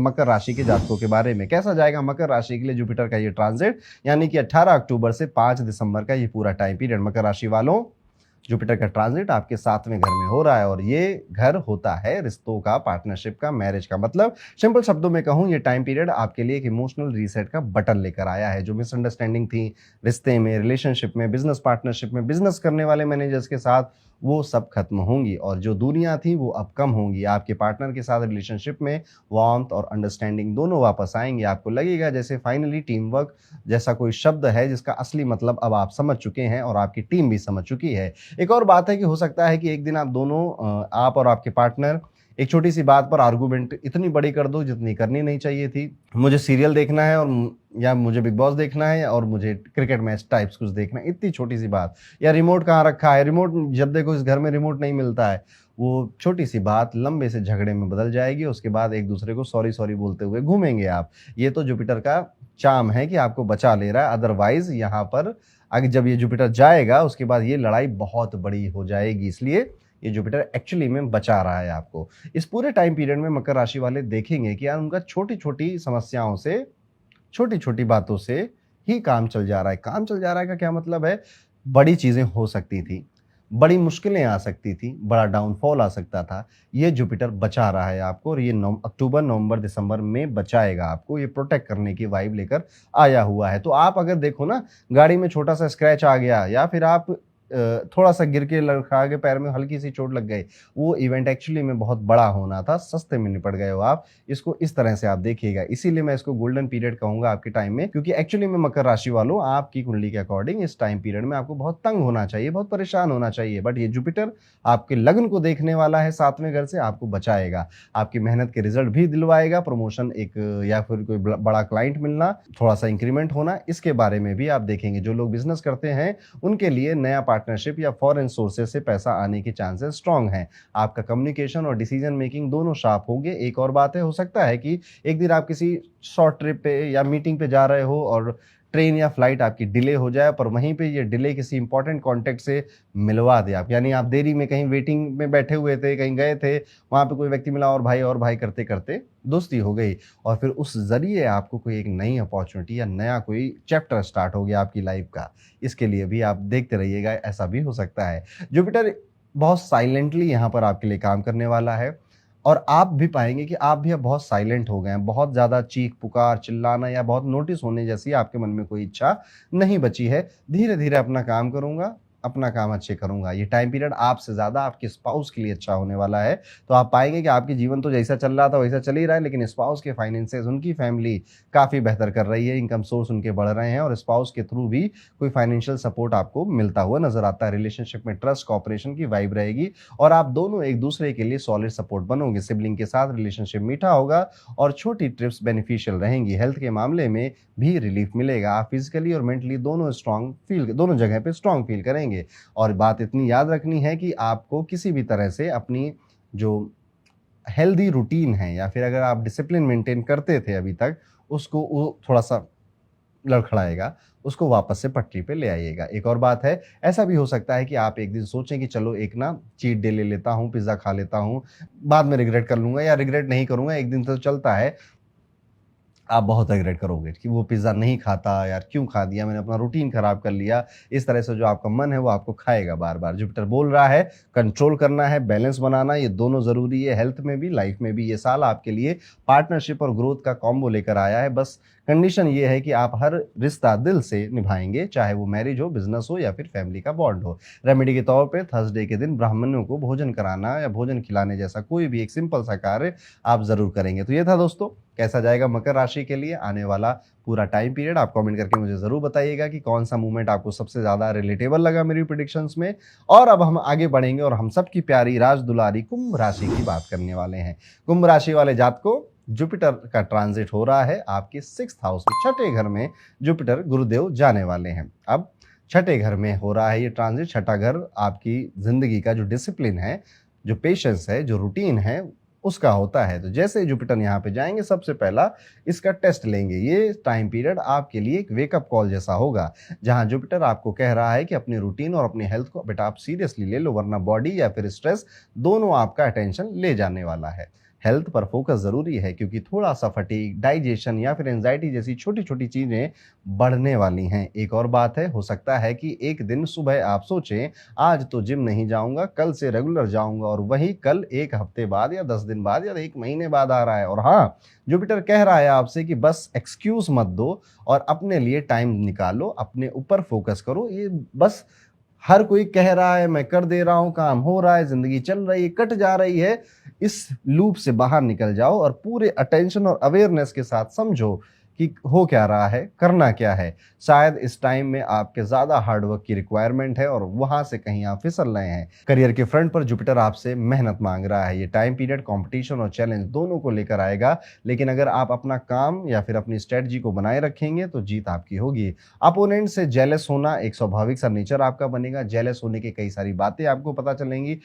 मकर राशि के जातकों के बारे में। कैसा जाएगा मकर राशि के लिए जुपिटर का ये ट्रांजिट, यानी कि 18 अक्टूबर से 5 दिसंबर का ये पूरा टाइम पीरियड। मकर राशि वालों, जुपिटर का ट्रांजिट आपके 7वें घर में हो रहा है और ये घर होता है रिश्तों का, पार्टनरशिप का, मैरिज का। मतलब सिंपल शब्दों में कहूं, ये टाइम पीरियड आपके लिए एक इमोशनल रीसेट का बटन लेकर आया है। जो मिसअंडरस्टैंडिंग थी रिश्ते में, रिलेशनशिप में, बिजनेस पार्टनरशिप में, बिजनेस करने वाले मैनेजर्स के साथ, वो सब खत्म होंगी और जो दूरियां थी वो अब कम होंगी। आपके पार्टनर के साथ रिलेशनशिप में वार्मथ और अंडरस्टैंडिंग दोनों वापस आएंगे। आपको लगेगा जैसे फाइनली टीम वर्क जैसा कोई शब्द है जिसका असली मतलब अब आप समझ चुके हैं और आपकी टीम भी समझ चुकी है। एक और बात है कि हो सकता है कि एक दिन आप दोनों, आप और आपके पार्टनर, एक छोटी सी बात पर आर्गुमेंट इतनी बड़ी कर दो जितनी करनी नहीं चाहिए थी। मुझे सीरियल देखना है और या मुझे बिग बॉस देखना है और मुझे क्रिकेट मैच टाइप्स कुछ देखना है, इतनी छोटी सी बात। या रिमोट कहाँ रखा है, रिमोट जब देखो इस घर में रिमोट नहीं मिलता है। वो छोटी सी बात लंबे से झगड़े में बदल जाएगी। उसके बाद एक दूसरे को सॉरी सॉरी बोलते हुए घूमेंगे आप। ये तो जुपिटर का चार्म है कि आपको बचा ले रहा है। अदरवाइज यहाँ पर आगे जब ये जुपिटर जाएगा उसके बाद ये लड़ाई बहुत बड़ी हो जाएगी। इसलिए ये जुपिटर एक्चुअली में बचा रहा है आपको। इस पूरे टाइम पीरियड में मकर राशि वाले देखेंगे कि यार उनका छोटी छोटी समस्याओं से, छोटी छोटी बातों से ही काम चल जा रहा है। काम चल जा रहा है का क्या मतलब है, बड़ी चीजें हो सकती थी, बड़ी मुश्किलें आ सकती थी, बड़ा डाउनफॉल आ सकता था। ये जुपिटर बचा रहा है आपको और ये अक्टूबर, नवंबर, दिसंबर में बचाएगा आपको। ये प्रोटेक्ट करने की वाइब लेकर आया हुआ है। तो आप अगर देखो ना, गाड़ी में छोटा सा स्क्रैच आ गया या फिर आप थोड़ा सा गिर के लड़खड़ा के पैर में हल्की सी चोट लग गई, वो इवेंट एक्चुअली में बहुत बड़ा होना था, सस्ते में निपट गए हो आप। इसको इस तरह से आप देखिएगा। इसीलिए मैं इसको गोल्डन पीरियड कहूंगा आपके टाइम में, क्योंकि एक्चुअली में मकर राशि वालों, आपकी कुंडली के अकॉर्डिंग इस टाइम पीरियड में आपको बहुत तंग होना चाहिए, बहुत परेशान होना चाहिए। बट ये जुपिटर आपके लग्न को देखने वाला है 7वें घर से, आपको बचाएगा, आपकी मेहनत के रिजल्ट भी दिलवाएगा। प्रमोशन एक या फिर कोई बड़ा क्लाइंट मिलना, थोड़ा सा इंक्रीमेंट होना, इसके बारे में भी आप देखेंगे। जो लोग बिजनेस करते हैं उनके लिए नया पार्टनरशिप या फॉरेन सोर्सेज से पैसा आने के चांसेस स्ट्रांग हैं। आपका कम्युनिकेशन और डिसीजन मेकिंग दोनों शार्प होंगे। एक और बात है, हो सकता है कि एक दिन आप किसी शॉर्ट ट्रिप पे या मीटिंग पे जा रहे हो और ट्रेन या फ्लाइट आपकी डिले हो जाए, पर वहीं पे ये डिले किसी इंपॉर्टेंट कॉन्टेक्ट से मिलवा दे आप। यानी आप देरी में कहीं वेटिंग में बैठे हुए थे, कहीं गए थे, वहां पे कोई व्यक्ति मिला और भाई करते करते दोस्ती हो गई और फिर उस जरिए आपको कोई एक नई अपॉर्चुनिटी या नया कोई चैप्टर स्टार्ट हो गया आपकी लाइफ का। इसके लिए भी आप देखते रहिएगा, ऐसा भी हो सकता है। जुपिटर बहुत साइलेंटली यहाँ पर आपके लिए काम करने वाला है और आप भी पाएंगे कि आप भी अब बहुत साइलेंट हो गए हैं। बहुत ज़्यादा चीख पुकार, चिल्लाना या बहुत नोटिस होने जैसी आपके मन में कोई इच्छा नहीं बची है। धीरे धीरे अपना काम करूंगा, अपना काम अच्छे करूंगा। ये टाइम पीरियड आपसे ज़्यादा आपके स्पाउस के लिए अच्छा होने वाला है। तो आप पाएंगे कि आपके जीवन तो जैसा चल रहा था वैसा चल ही रहा है, लेकिन स्पाउस के फाइनेंसेस, उनकी फैमिली काफ़ी बेहतर कर रही है, इनकम सोर्स उनके बढ़ रहे हैं और स्पाउस के थ्रू भी कोई फाइनेंशियल सपोर्ट आपको मिलता हुआ नजर आता है। रिलेशनशिप में ट्रस्ट, कॉपरेशन की वाइब रहेगी और आप दोनों एक दूसरे के लिए सॉलिड सपोर्ट बनोगे। सिबलिंग के साथ रिलेशनशिप मीठा होगा और छोटी ट्रिप्स बेनिफिशियल रहेंगी। हेल्थ के मामले में भी रिलीफ मिलेगा। आप फिजिकली और मेंटली दोनों जगह पे स्ट्रांग फील करेंगे। और बात इतनी याद रखनी है कि आपको किसी भी तरह से अपनी जो हेल्दी रूटीन है या फिर अगर आप डिसिप्लिन मेंटेन करते थे अभी तक, उसको वो थोड़ा सा लड़खड़ाएगा, उसको वापस से पटरी पे ले आइएगा। एक और बात है, ऐसा भी हो सकता है कि आप एक दिन सोचें कि चलो एक ना चीट डे ले लेता हूँ, पिज्ज़ा खा लेता हूँ, बाद में रिग्रेट कर लूंगा या रिग्रेट नहीं करूंगा, एक दिन तो चलता है। आप बहुत रिग्रेट करोगे कि वो पिज़्ज़ा नहीं खाता, यार क्यों खा दिया, मैंने अपना रूटीन खराब कर लिया। इस तरह से जो आपका मन है वो आपको खाएगा बार बार। जुपिटर बोल रहा है कंट्रोल करना है, बैलेंस बनाना, ये दोनों ज़रूरी है हेल्थ में भी, लाइफ में भी। ये साल आपके लिए पार्टनरशिप और ग्रोथ का कॉम्बो लेकर आया है। बस कंडीशन ये है कि आप हर रिश्ता दिल से निभाएंगे, चाहे वो मैरिज हो, बिजनेस हो या फिर फैमिली का बॉन्ड हो। रेमेडी के तौर पे थर्सडे के दिन ब्राह्मणों को भोजन कराना या भोजन खिलाने जैसा कोई भी एक सिंपल सा कार्य आप जरूर करेंगे। तो ये था दोस्तों, कैसा जाएगा मकर राशि के लिए आने वाला पूरा टाइम पीरियड। आप कमेंट करके मुझे जरूर बताइएगा कि कौन सा मूवमेंट आपको सबसे ज्यादा रिलेटेबल लगा मेरी प्रेडिक्शंस में। और अब हम आगे बढ़ेंगे और हम सबकी प्यारी राज दुलारी कुंभ राशि की बात करने वाले हैं। कुंभ राशि वाले जातकों, जुपिटर का ट्रांजिट हो रहा है आपके 6th हाउस में, छठे घर में जुपिटर गुरुदेव जाने वाले हैं। अब छठे घर में हो रहा है ये ट्रांजिट। छठा घर आपकी जिंदगी का जो डिसिप्लिन है, जो पेशेंस है, जो रूटीन है, उसका होता है। तो जैसे जुपिटर यहाँ पे जाएंगे, सबसे पहला इसका टेस्ट लेंगे। ये टाइम पीरियड आपके लिए एक वेकअप कॉल जैसा होगा, जहां जुपिटर आपको कह रहा है कि अपने रूटीन और अपने हेल्थ को बेटा आप सीरियसली ले लो, वरना बॉडी या फिर स्ट्रेस दोनों आपका अटेंशन ले जाने वाला है। हेल्थ पर फोकस ज़रूरी है क्योंकि थोड़ा सा फटीग, डाइजेशन या फिर एंजाइटी जैसी छोटी छोटी चीज़ें बढ़ने वाली हैं। एक और बात है, हो सकता है कि एक दिन सुबह आप सोचें आज तो जिम नहीं जाऊंगा, कल से रेगुलर जाऊंगा, और वही कल एक हफ्ते बाद या 10 दिन बाद या एक महीने बाद आ रहा है। और हाँ, जुपिटर कह रहा है आपसे कि बस एक्सक्यूज मत दो और अपने लिए टाइम निकालो, अपने ऊपर फोकस करो। ये बस हर कोई कह रहा है मैं कर दे रहा हूं, काम हो रहा है, जिंदगी चल रही है, कट जा रही है, इस लूप से बाहर निकल जाओ और पूरे अटेंशन और अवेयरनेस के साथ समझो कि हो क्या रहा है, करना क्या है। शायद इस टाइम में आपके ज्यादा हार्डवर्क की रिक्वायरमेंट है और वहां से कहीं आप फिसल रहे हैं। करियर के फ्रंट पर जुपिटर आपसे मेहनत मांग रहा है। ये टाइम पीरियड कंपटीशन और चैलेंज दोनों को लेकर आएगा, लेकिन अगर आप अपना काम या फिर अपनी स्ट्रेटजी को बनाए रखेंगे तो जीत आपकी होगी। अपोनेंट से जेलस होना एक स्वाभाविक सा नेचर आपका बनेगा। जेलस होने की कई सारी बातें आपको पता चलेंगी।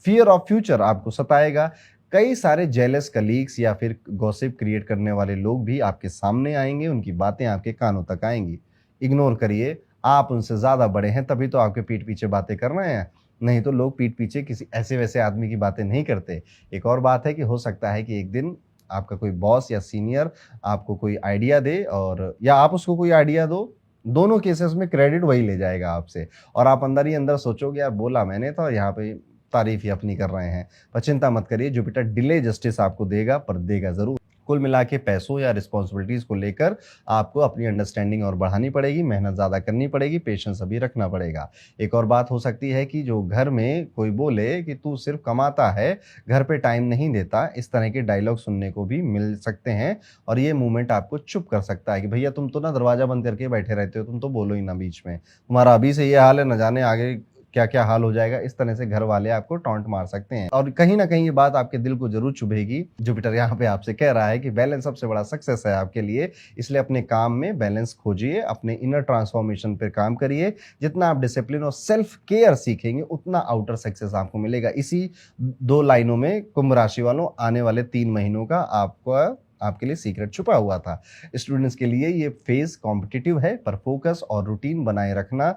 फियर ऑफ फ्यूचर आपको सताएगा। कई सारे जेलस कलीग्स या फिर गॉसिप क्रिएट करने वाले लोग भी आपके सामने आएंगे, उनकी बातें आपके कानों तक आएंगी। इग्नोर करिए, आप उनसे ज्यादा बड़े हैं तभी तो आपके पीठ पीछे बातें कर रहे हैं, नहीं तो लोग पीठ पीछे किसी ऐसे वैसे आदमी की बातें नहीं करते। एक और बात है कि हो सकता है कि एक दिन आपका कोई बॉस या सीनियर आपको कोई आइडिया दे और या आप उसको कोई आइडिया दो, दोनों केसेस में क्रेडिट वही ले जाएगा आपसे और आप अंदर ही अंदर सोचोगे यार बोला मैंने था, और यहाँ पे तारीफ ही अपनी कर रहे हैं। पर चिंता मत करिए, जुपिटर डिले जस्टिस आपको देगा, पर देगा जरूर। कुल मिला के पैसों या रिस्पॉन्सिबिलिटीज को लेकर आपको अपनी अंडरस्टैंडिंग और बढ़ानी पड़ेगी, मेहनत ज़्यादा करनी पड़ेगी, पेशेंस अभी रखना पड़ेगा। एक और बात हो सकती है कि जो घर में कोई बोले कि तू सिर्फ कमाता है, घर पे टाइम नहीं देता, इस तरह के डायलॉग सुनने को भी मिल सकते हैं और ये मूवमेंट आपको चुप कर सकता है कि भैया तुम तो ना दरवाजा बंद करके बैठे रहते हो, तुम तो बोलो ही ना बीच में, तुम्हारा अभी से ये हाल है, न जाने आगे क्या क्या हाल हो जाएगा। इस तरह से घर वाले आपको टॉन्ट मार सकते हैं और कहीं ना कहीं ये बात आपके दिल को जरूर चुभेगी। जुपिटर यहाँ पे आपसे कह रहा है कि बैलेंस सबसे बड़ा सक्सेस है आपके लिए, इसलिए अपने काम में बैलेंस खोजिए, अपने इनर ट्रांसफॉर्मेशन पर काम करिए। जितना आप डिसिप्लिन और सेल्फ केयर सीखेंगे उतना आउटर सक्सेस आपको मिलेगा। इसी 2 लाइनों में कुंभ राशि वालों आने वाले 3 महीनों का आपके लिए सीक्रेट छुपा हुआ था। स्टूडेंट्स के लिए ये फेज कॉम्पिटिटिव है, पर फोकस और रूटीन बनाए रखना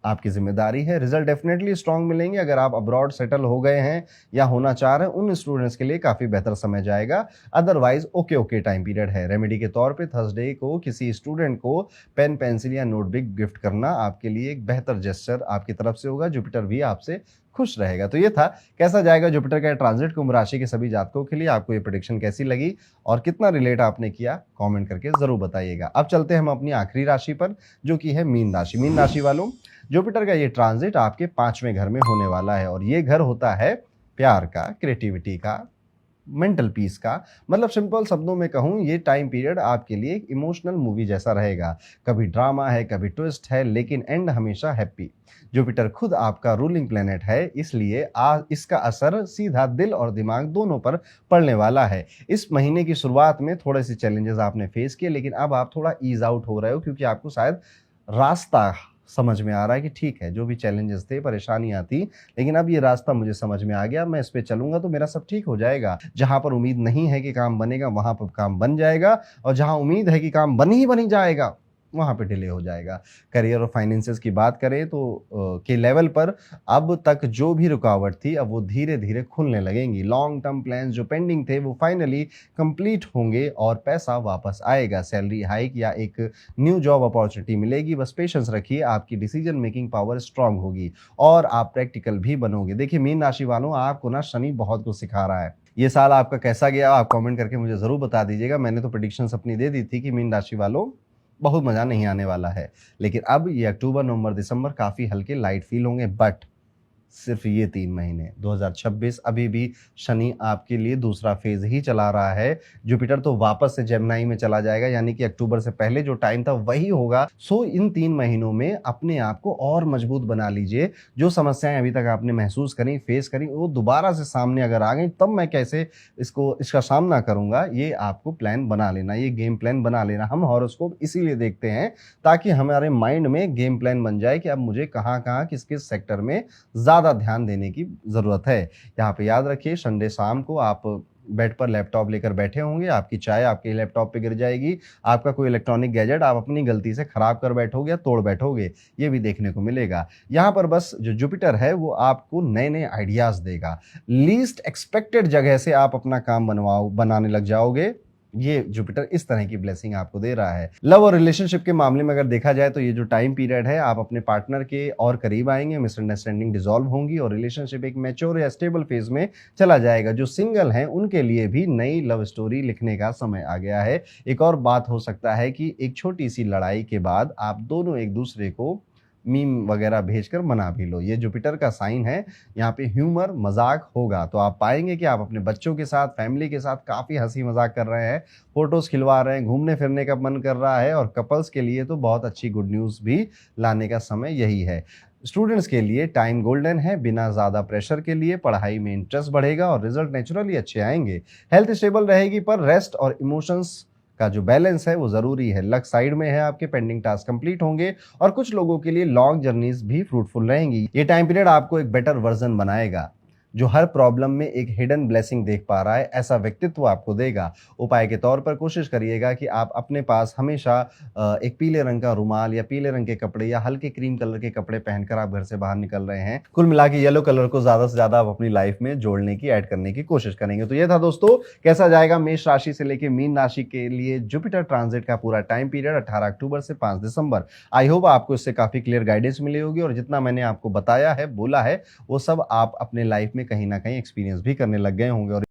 आपकी जिम्मेदारी है। रिजल्ट डेफिनेटली स्ट्रांग मिलेंगे। अगर आप अब्रॉड सेटल हो गए हैं या होना चाह रहे हैं, उन स्टूडेंट्स के लिए काफी बेहतर समय जाएगा। अदरवाइज ओके टाइम पीरियड है। रेमेडी के तौर पे थर्सडे को किसी स्टूडेंट को पेन पेंसिल या नोटबुक गिफ्ट करना आपके लिए एक बेहतर जेस्चर आपकी तरफ से होगा। जुपिटर भी आपसे खुश रहेगा। तो ये था कैसा जाएगा जुपिटर का ट्रांजिट कुंभ राशि के सभी जातकों के लिए। आपको ये प्रेडिक्शन कैसी लगी और कितना रिलेट आपने किया, कमेंट करके जरूर बताइएगा। अब चलते हैं हम अपनी आखिरी राशि पर, जो कि है मीन राशि। मीन राशि वालों, जुपिटर का ये ट्रांजिट आपके 5वें घर में होने वाला है और ये घर होता है प्यार का, क्रिएटिविटी का, मेंटल पीस का। मतलब सिंपल शब्दों में कहूं, ये टाइम पीरियड आपके लिए एक इमोशनल मूवी जैसा रहेगा। कभी ड्रामा है, कभी ट्विस्ट है, लेकिन एंड हमेशा हैप्पी। जुपिटर खुद आपका रूलिंग प्लेनेट है, इसलिए इसका असर सीधा दिल और दिमाग दोनों पर पड़ने वाला है। इस महीने की शुरुआत में थोड़े से चैलेंजेस आपने फेस किए, लेकिन अब आप थोड़ा ईज आउट हो रहे हो क्योंकि आपको शायद रास्ता समझ में आ रहा है कि ठीक है, जो भी चैलेंजेस थे, परेशानियां थी, लेकिन अब ये रास्ता मुझे समझ में आ गया, मैं इस पे चलूंगा तो मेरा सब ठीक हो जाएगा। जहां पर उम्मीद नहीं है कि काम बनेगा वहां पर काम बन जाएगा, और जहां उम्मीद है कि काम बन ही जाएगा वहां पे डिले हो जाएगा। करियर और फाइनेंसेस की बात करें तो के लेवल पर अब तक जो भी रुकावट थी अब वो धीरे धीरे खुलने लगेंगी। लॉन्ग टर्म प्लान्स जो पेंडिंग थे वो फाइनली कंप्लीट होंगे और पैसा वापस आएगा। सैलरी हाइक या एक न्यू जॉब अपॉर्चुनिटी मिलेगी। बस पेशेंस रखिए, आपकी डिसीजन मेकिंग पावर स्ट्रांग होगी और आप प्रैक्टिकल भी बनोगे। देखिए मीन राशि वालों, आपको ना शनि बहुत कुछ सिखा रहा है। ये साल आपका कैसा गया आप कमेंट करके मुझे जरूर बता दीजिएगा। मैंने तो प्रेडिक्शंस अपनी दे दी थी कि मीन राशि वालों बहुत मजा नहीं आने वाला है, लेकिन अब ये अक्टूबर, नवंबर, दिसंबर काफी हल्के लाइट फील होंगे। बट सिर्फ ये 3 महीने 2026 अभी भी शनि आपके लिए दूसरा फेज ही चला रहा है। जुपिटर तो वापस से जेमिनी में चला जाएगा, यानी कि अक्टूबर से पहले जो टाइम था वही होगा। सो इन 3 महीनों में अपने आप को और मजबूत बना लीजिए। जो समस्याएं अभी तक आपने महसूस करी, फेस करी, वो दोबारा से सामने अगर आ गई तब मैं कैसे इसका सामना करूंगा, ये आपको प्लान बना लेना, ये गेम प्लान बना लेना। हम हॉरोस्कोप इसीलिए देखते हैं ताकि हमारे माइंड में गेम प्लान बन जाए कि अब मुझे कहाँ कहाँ किस किस सेक्टर में ज्यादा ध्यान देने की जरूरत है। यहाँ पे याद रखिए, संडे शाम को आप बेड पर लैपटॉप लेकर बैठे होंगे, आपकी चाय आपके लैपटॉप पे गिर जाएगी, आपका कोई इलेक्ट्रॉनिक गैजेट आप अपनी गलती से खराब कर बैठोगे या तोड़ बैठोगे, ये भी देखने को मिलेगा। यहाँ पर बस जो जुपिटर है वो आपको नए नए आइडियाज देगा, लीस्ट एक्सपेक्टेड जगह से आप अपना काम बनाने लग जाओगे। ये जुपिटर इस तरह की ब्लेसिंग आपको दे रहा है। लव और रिलेशनशिप के मामले में अगर देखा जाए तो ये जो टाइम पीरियड है, आप अपने पार्टनर के और करीब आएंगे, मिसअंडरस्टैंडिंग डिसॉल्व होंगी और रिलेशनशिप एक मैच्योर या स्टेबल फेज में चला जाएगा। जो सिंगल हैं उनके लिए भी नई लव स्टोरी लिखने का समय आ गया है। एक और बात हो सकता है कि एक छोटी सी लड़ाई के बाद आप दोनों एक दूसरे को मीम वगैरह भेजकर मना भी लो। ये जुपिटर का साइन है, यहाँ पे ह्यूमर मजाक होगा, तो आप पाएंगे कि आप अपने बच्चों के साथ, फैमिली के साथ काफ़ी हंसी मजाक कर रहे हैं, फोटोज़ खिलवा रहे हैं, घूमने फिरने का मन कर रहा है। और कपल्स के लिए तो बहुत अच्छी गुड न्यूज़ भी लाने का समय यही है। स्टूडेंट्स के लिए टाइम गोल्डन है, बिना ज़्यादा प्रेशर के लिए पढ़ाई में इंटरेस्ट बढ़ेगा और रिजल्ट नेचुरली अच्छे आएंगे। हेल्थ स्टेबल रहेगी, पर रेस्ट और इमोशंस का जो बैलेंस है वो ज़रूरी है। लक साइड में है, आपके पेंडिंग टास्क कंप्लीट होंगे और कुछ लोगों के लिए लॉन्ग जर्नीज भी फ्रूटफुल रहेंगी। ये टाइम पीरियड आपको एक बेटर वर्जन बनाएगा, जो हर प्रॉब्लम में एक हिडन ब्लेसिंग देख पा रहा है, ऐसा व्यक्तित्व आपको देगा। उपाय के तौर पर कोशिश करिएगा कि आप अपने पास हमेशा एक पीले रंग का रुमाल या पीले रंग के कपड़े या हल्के क्रीम कलर के कपड़े पहनकर आप घर से बाहर निकल रहे हैं। कुल मिला के येलो कलर को ज्यादा से ज्यादा आप अपनी लाइफ में जोड़ने की, ऐड करने की कोशिश करेंगे। तो ये था दोस्तों, कैसा जाएगा मेष राशि से लेकर मीन राशि के लिए जुपिटर ट्रांजिट का पूरा टाइम पीरियड 18 अक्टूबर से 5 दिसंबर। आई होप आपको इससे काफी क्लियर गाइडेंस मिली होगी और जितना मैंने आपको बताया है, बोला है, वो सब आप अपने लाइफ में कहीं ना कहीं एक्सपीरियंस भी करने लग गए होंगे। और